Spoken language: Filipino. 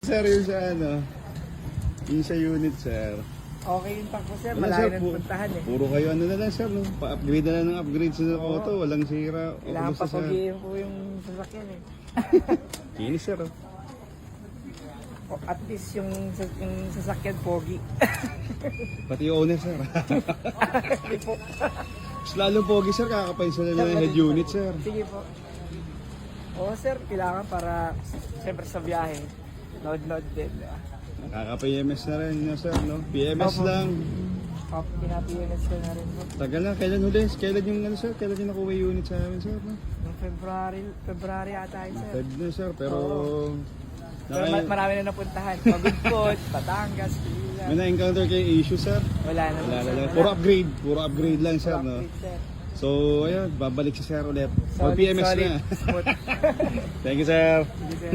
Sir, yung sa ano, yung sa unit, sir. Okay yung takbo sir, Wala, malayo sir, ng puntahan eh. Puro kayo ano na lang, sir, no? Pa-upgrade na lang ng upgrade sa auto, walang sira. O, Kailangan kumusta, sir? papagihin po yung sasakyan eh. Kinis, sir. O, at least yung sasakyan pogi. Pati yung owner, sir. Hindi po. Mas lalong pogi, sir, kakapansin na ng head unit, sir. Sige po. Oo sir, kailangan para siyempre sa biyahe. Load din. Nakaka-PMS na rin yun, sir, no? PMS Opo. lang. Pinapiunas ko na rin po. Tagal na, kailan huli? Kailan yung ano, sir? Kailan yung nakuha yung unit sa amin, sir, no? Noong February ata yun sir. Fed na, sir, pero... Oo. Pero Naka- marami na napuntahan. Pagudpod, Batangas, Pilipinas. May na-encounter kayo issue, sir? Wala na. Wala na sir. lang. Puro upgrade lang, sir, no? Upgrade, sir. So, ayun, babalik si sir ulit. Or Solid, PMS solid. na. Smooth. Thank you, sir. Sige sir.